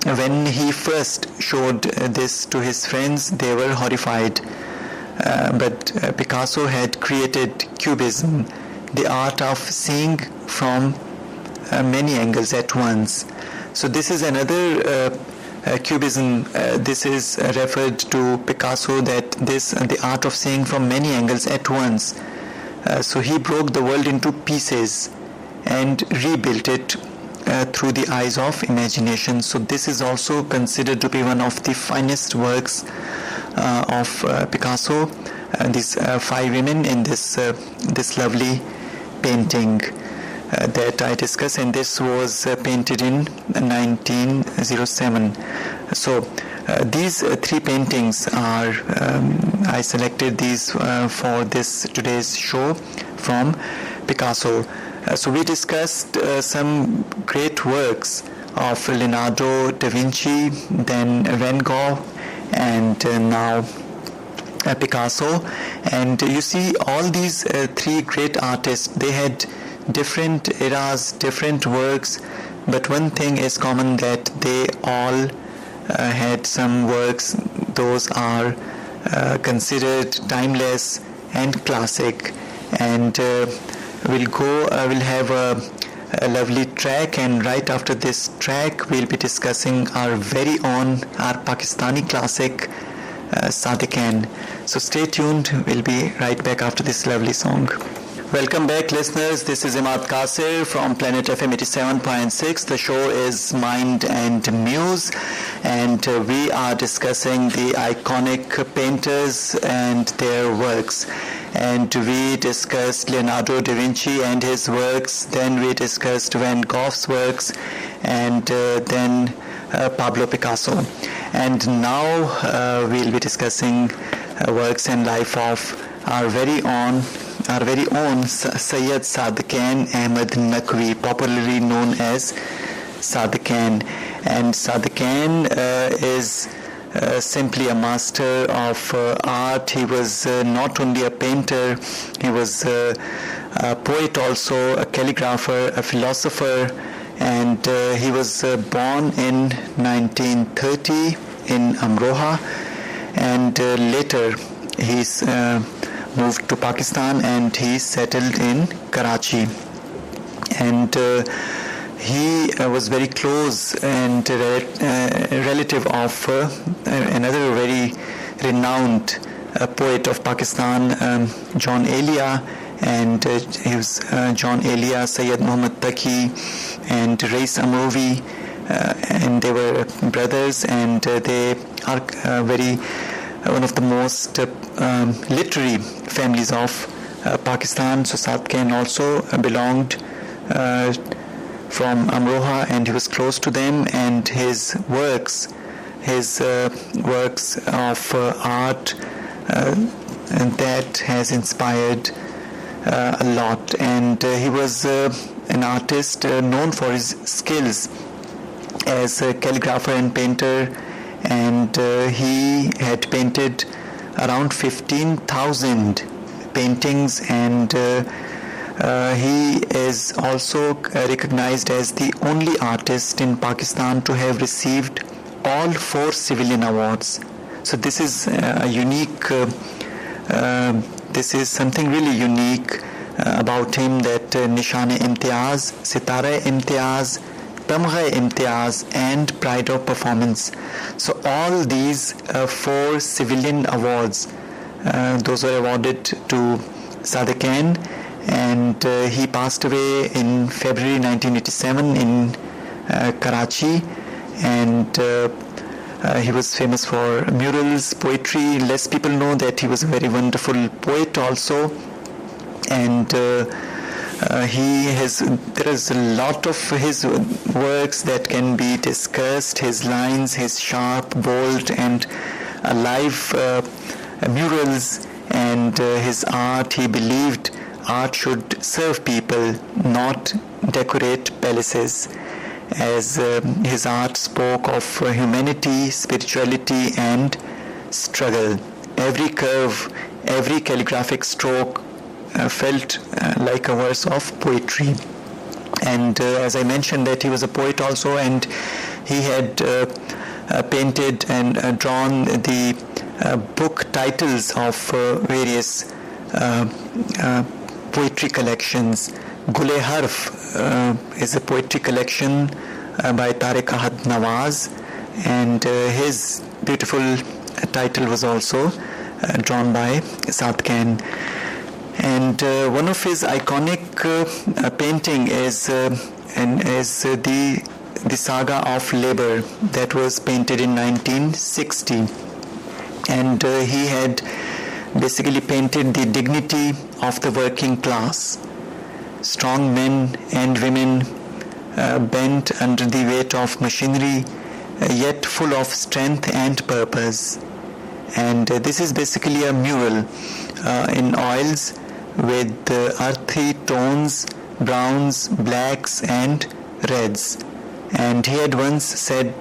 when he first showed this to his friends, they were horrified. But Picasso had created Cubism, the art of seeing from many angles at once. So this is another Cubism. This is referred to Picasso, that the art of seeing from many angles at once. So he broke the world into pieces and rebuilt it through the eyes of imagination. So this is also considered to be one of the finest works of Picasso. These five women in this lovely painting that I discussed, and this was painted in 1907. So these three paintings are, I selected these for today's show from Picasso. So we discussed some great works of Leonardo da Vinci, then Van Gogh, and now Picasso. And you see, all these three great artists, they had different eras, different works, but one thing is common, that they all had some works. Those are considered timeless and classic. And we'll have a lovely track, and right after this track we'll be discussing our very own, our Pakistani classic, Sadequain. So stay tuned, we'll be right back after this lovely song. Welcome back, listeners. This is Imad Kasir from Planet FM 87.6. The show is Mind and Muse, and we are discussing the iconic painters and their works. And we discussed Leonardo da Vinci and his works, then we discussed Van Gogh's works, and then Pablo Picasso. And now we'll be discussing works and life of our very own Sayyid Sadequain Ahmed Naqvi, popularly known as Sadequain. And Sadequain is simply a master of art. He was not only a painter, he was a poet also, a calligrapher, a philosopher, and he was born in 1930 in Amroha, and later he's moved to Pakistan and he settled in Karachi. And he was very close and relative of another very renowned poet of Pakistan, John Elia, and he was John Elia, Sayyid Muhammad Taqi, and Rais Amovi, and they were brothers, and they are one of the most literary families of Pakistan. So Sadequain also belonged from Amroha, and he was close to them, and his works of art and that has inspired a lot. And he was an artist known for his skills as a calligrapher and painter, and he had painted around 15,000 paintings, and he is also recognized as the only artist in Pakistan to have received all 4 civilian awards. So this is a unique, this is something really unique about him, that Nishan-e-Imtiaz, Sitara-e-Imtiaz, Tamgha-e-Imtiaz and Pride of Performance. So all these 4 civilian awards, those were awarded to Sadequain, and he passed away in February 1987 in Karachi, and he was famous for murals, poetry. Less people know that he was a very wonderful poet also, and there is a lot of his works that can be discussed, his lines, his sharp, bold and alive murals, and his art. He believed art should serve people, not decorate palaces, as his art spoke of humanity, spirituality and struggle. Every curve, every calligraphic stroke felt like a verse of poetry. And as I mentioned, that he was a poet also, and he had painted and drawn the book titles of various poetry collections. Gule Harf is a poetry collection by Tariq Ahad Nawaz, and his beautiful title was also drawn by Sadequain. And one of his iconic painting is the Saga of Labor, that was painted in 1960, and he had basically painted the dignity of the working class. Strong men and women bent under the weight of machinery, yet full of strength and purpose. And this is basically a mural in oils with earthy tones, browns, blacks and reds. And he had once said,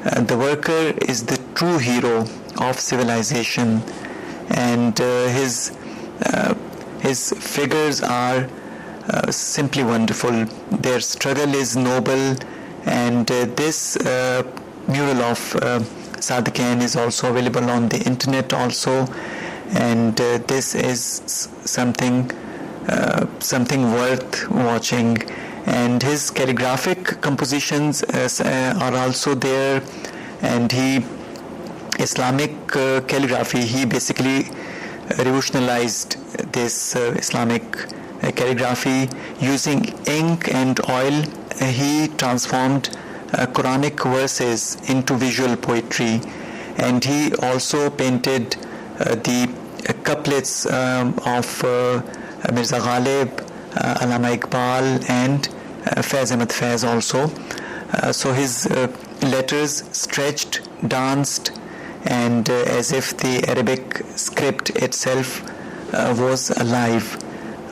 the worker is the true hero of civilization, and his figures are simply wonderful. Their struggle is noble, and this mural of Sadequain is also available on the internet also, and this is something worth watching. And his calligraphic compositions are also there, and Islamic calligraphy, he basically revolutionized this Islamic calligraphy. Using ink and oil, he transformed Quranic verses into visual poetry, and he also painted the couplets of Mirza Ghalib, Allama Iqbal and Faiz Ahmad Faiz also. So his letters stretched, danced, and as if the Arabic script itself was alive.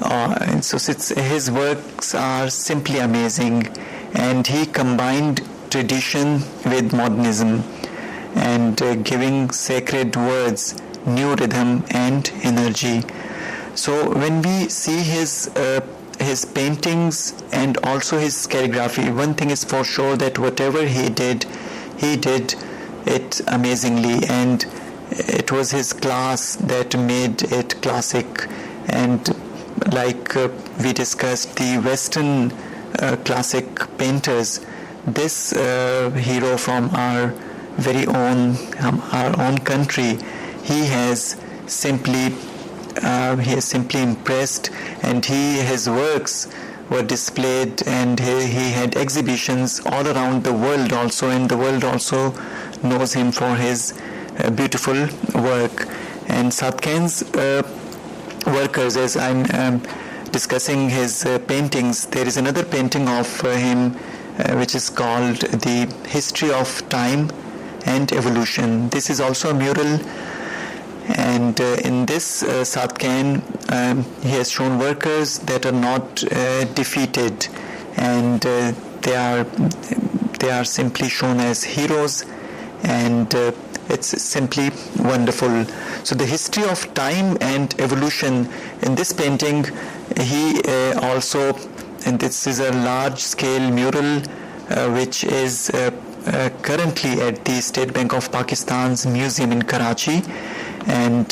And so his works are simply amazing, and he combined tradition with modernism, and giving sacred words new rhythm and energy. So when we see his paintings and also his calligraphy, one thing is for sure, that whatever he did it amazingly, and it was his class that made it classic. And like we discussed, the Western classic painters, this hero from our very own country, he has simply impressed, and his works were displayed, and he had exhibitions all around the world also, and the world also knows him for his beautiful work. And Sadequain's workers, as I'm discussing his paintings, there is another painting of him which is called The History of Time and Evolution. This is also a mural, and in this Sadequain he has shown workers that are not defeated, and they are simply shown as heroes, and it's simply wonderful. So the history of time and evolution, in this painting he also, and this is a large scale mural which is currently at the State Bank of Pakistan's museum in Karachi, and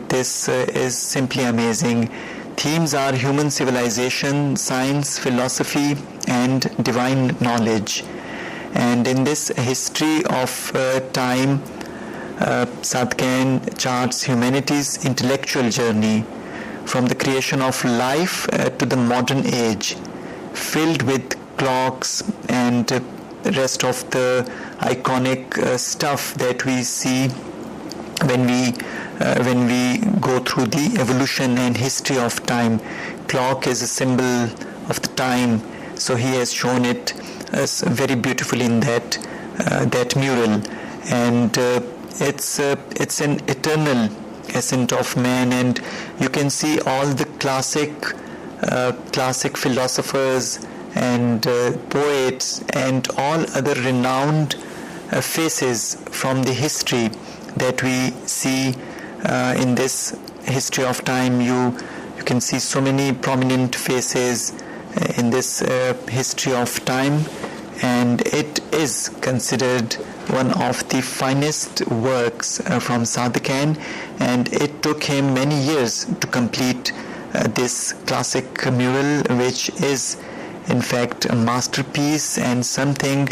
this is simply amazing. Themes are human civilization, science, philosophy, and divine knowledge. And in this history of time, Sadequain charts humanity's intellectual journey from the creation of life to the modern age, filled with clocks and the rest of the iconic stuff that we see when we go through the evolution and history of time. Clock is a symbol of the time, so he has shown it as very beautifully in that mural, and it's an eternal essence of man, and you can see all the classic philosophers and poets and all other renowned faces from the history that we see in this history of time. You can see so many prominent faces in this history of time, and it is considered one of the finest works from Sadequain, and it took him many years to complete this classic mural, which is in fact a masterpiece and something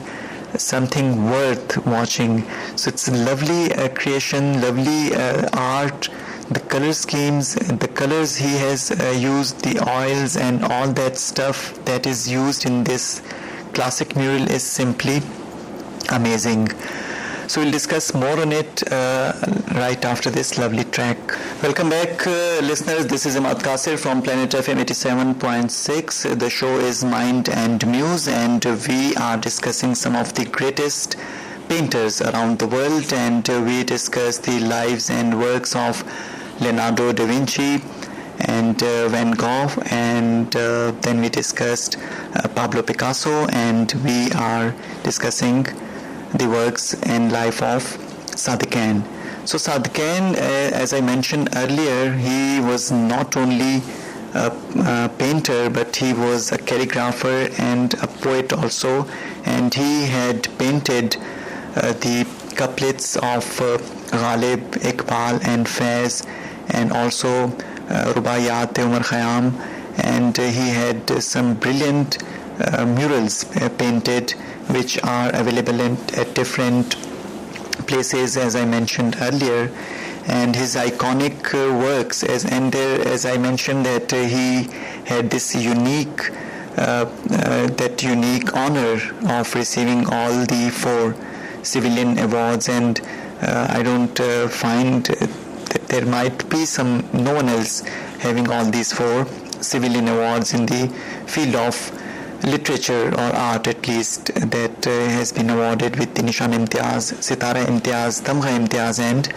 worth watching. So it's a lovely creation, lovely art. The color schemes, the colors he has used, the oils and all that stuff that is used in this classic mural is simply amazing. So we'll discuss more on it right after this lovely track. Welcome back, listeners. This is Imad Kasir from Planet FM 87.6. The show is Mind and Muse, and we are discussing some of the greatest painters around the world, and we discuss the lives and works of Leonardo da Vinci and Van Gogh, and then we discussed Pablo Picasso, and we are discussing the works and life of Sadequain. So Sadequain, as I mentioned earlier, he was not only a painter, but he was a calligrapher and a poet also, and he had painted the couplets of Ghalib, Iqbal and Faiz, and also Rubaiyat Umar Khayyam, and he had some brilliant murals painted, which are available at different places, as I mentioned earlier. And his iconic works, as I mentioned, that he had this unique honor of receiving all the 4 civilian awards, and I don't find that there might be no one else having all these 4 civilian awards in the field of literature or art, at least, that has been awarded with the Nishan Imtiaz, Sitara Imtiaz, Tamgha Imtiaz, and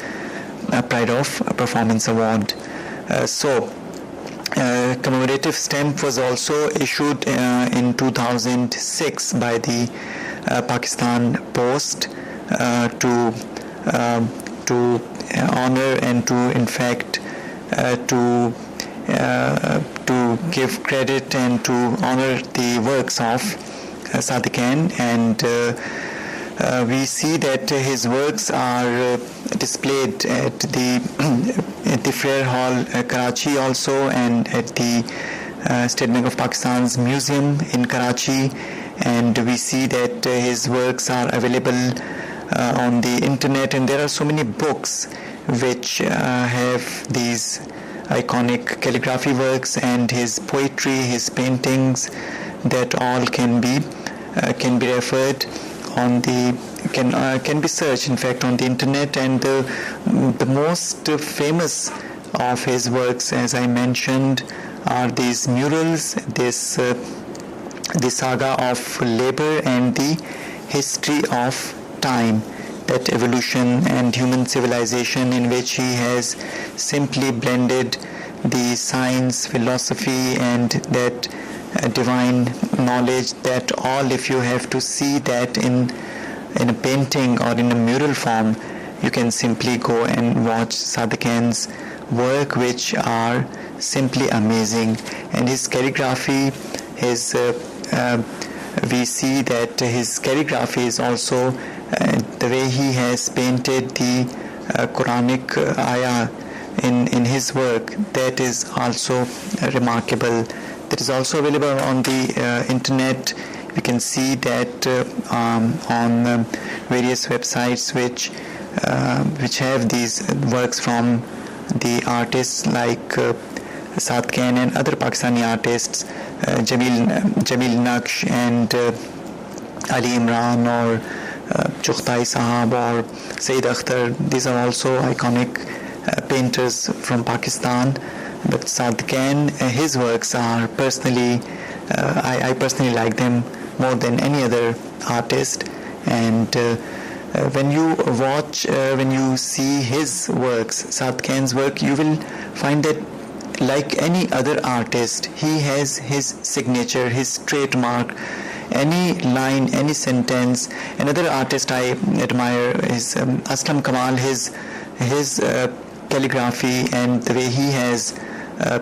Pride of Performance Award. So commemorative stamp was also issued in 2006 by the Pakistan Post to honor and to, in fact, to give credit and to honor the works of Sadequain, and we see that his works are displayed at the Fair Hall Karachi also, and at the State Bank of Pakistan's museum in Karachi, and we see that his works are available on the internet, and there are so many books which have these iconic calligraphy works, and his poetry, his paintings, that all can be referred on the can be searched in fact on the internet. And the most famous of his works, as I mentioned, are these murals, this the saga of labor and the history of time, that evolution and human civilization, in which he has simply blended the science, philosophy, and that divine knowledge, that all, if you have to see that in a painting or in a mural form, you can simply go and watch Sadequain's work, which are simply amazing. And his calligraphy, we see that his calligraphy is also the way he has painted the Quranic ayah in his work, that is also remarkable. That is also available on the internet. We can see that on various websites which have these works from the artists like Sadequain and other Pakistani artists, Jamil Naqsh and Ali Imran, or Chughtai Sahab, or Saeed Akhtar. These are also iconic painters from Pakistan. But Sadequain, his works are personally, I personally like them more than any other artist. And when you see his works, Sadequain's work, you will find that, like any other artist, he has his signature, his trademark. Any line, any sentence. Another artist I admire is Aslam Kamal. His calligraphy and the way he has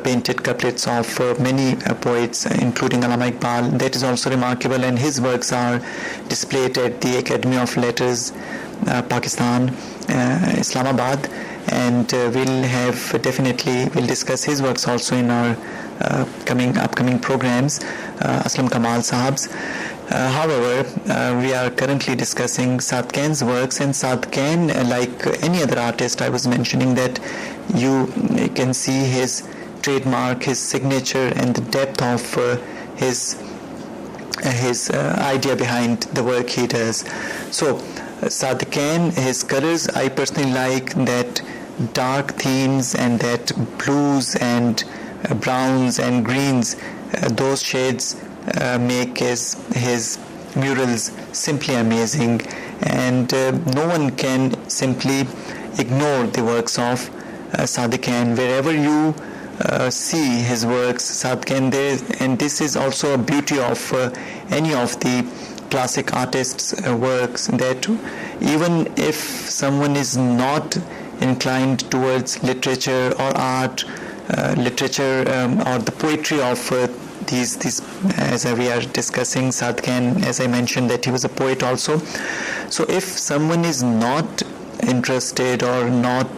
painted couplets of many poets, including Allama Iqbal, that is also remarkable, and his works are displayed at the Academy of Letters, Pakistan, Islamabad, and we'll discuss his works also in our upcoming programs, Aslam Kamal Sahab's. However, we are currently discussing Sadequain's works, and Sadequain, like any other artist, I was mentioning that you can see his trademark, his signature, and the depth of his idea behind the work he does. So Sadequain, his colors, I personally like that dark themes and that blues and browns and greens, those shades make his murals simply amazing, and no one can simply ignore the works of Sadequain. Wherever you see his works, Sadequain, and this is also a beauty of any of the classic artists' works, that even if someone is not inclined towards literature or art, or the poetry of these as we are discussing Sadequain, as I mentioned that he was a poet also. So if someone is not interested or not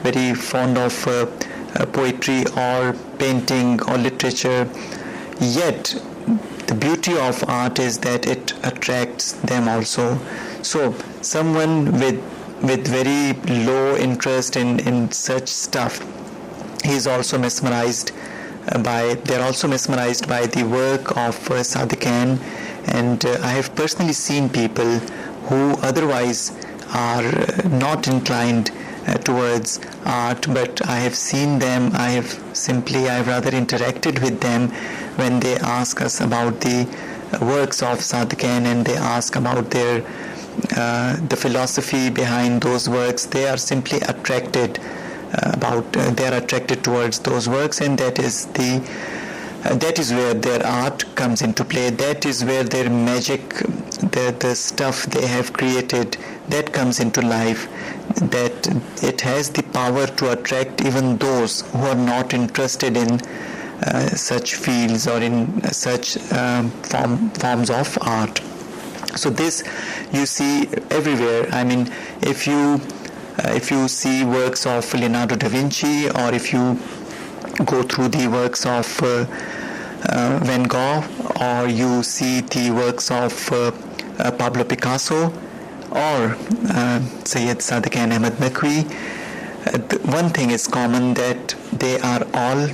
very fond of poetry or painting or literature, yet the beauty of art is that it attracts them also. So someone with very low interest in such stuff, he is also mesmerized by the work of Sadequain. And I have personally seen people who otherwise are not inclined towards art, but I have seen them, I've rather interacted with them when they ask us about the works of Sadequain, and they ask about the philosophy behind those works. They are simply attracted towards those works, and that is where their art comes into play. That is where their magic, the stuff they have created, that comes into life. That it has the power to attract even those who are not interested in such fields or in such forms of art. So this you see everywhere. I mean, if you see works of Leonardo da Vinci, or if you go through the works of Van Gogh, or you see the works of Pablo Picasso, or Syed Sadequain Ahmed Makwi, one thing is common, that they are all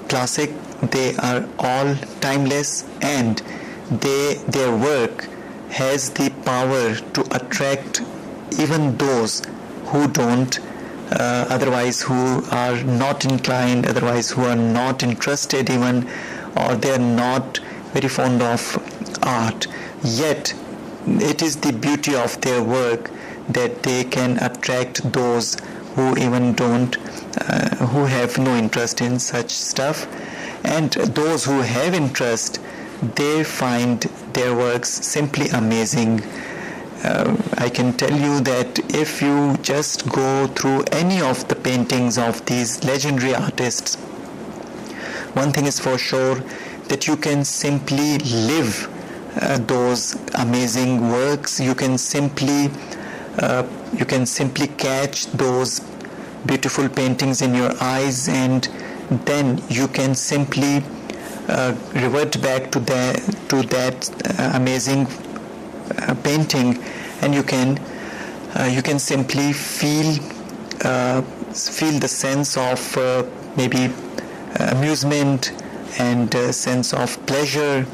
classic, they are all timeless, and their work has the power to attract even those who don't, otherwise who are not inclined, otherwise who are not interested even, or they are not very fond of art. Yet it is the beauty of their work that they can attract those who even don't, who have no interest in such stuff, and those who have interest, they find their works simply amazing. I can tell you that if you just go through any of the paintings of these legendary artists, one thing is for sure, that you can simply live those amazing works. You can simply catch those beautiful paintings in your eyes, and then you can simply revert back to that amazing painting, and you can simply feel the sense of maybe amusement and sense of pleasure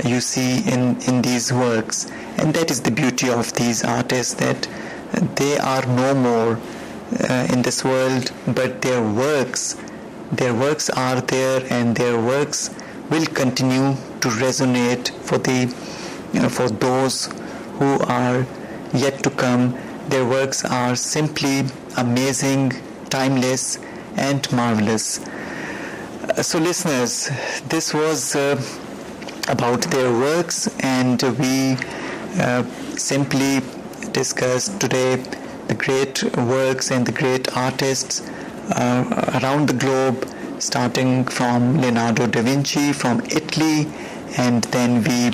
you see in these works. And that is the beauty of these artists, that they are no more in this world, but their works are there, and their works will continue to resonate for those who are yet to come. Their works are simply amazing, timeless, and marvelous. So listeners, this was about their works, and we simply discussed today the great works and the great artists around the globe, starting from Leonardo da Vinci from Italy, and then we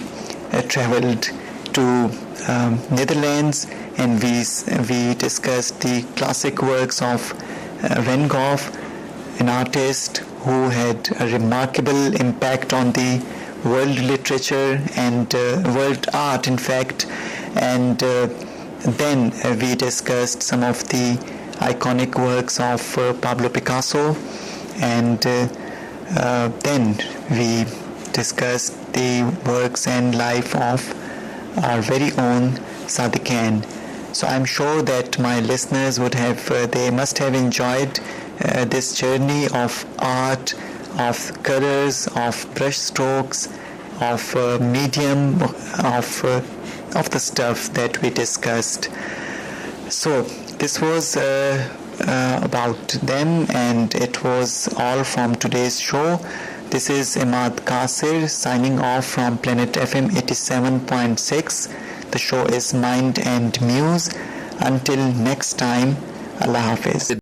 traveled to Netherlands, and we discussed the classic works of Van Gogh, an artist who had a remarkable impact on the world literature and world art, in fact. And then we discussed some of the iconic works of Pablo Picasso, and then we discussed the works and life of our very own Sadequain. So I'm sure that my listeners they must have enjoyed this journey of art, of colors, of brushstrokes, of medium, of the stuff that we discussed. So this was about them, and it was all from today's show. This is Imad Kasir signing off from Planet FM 87.6. The show is Mind and Muse. Until next time, Allah Hafiz.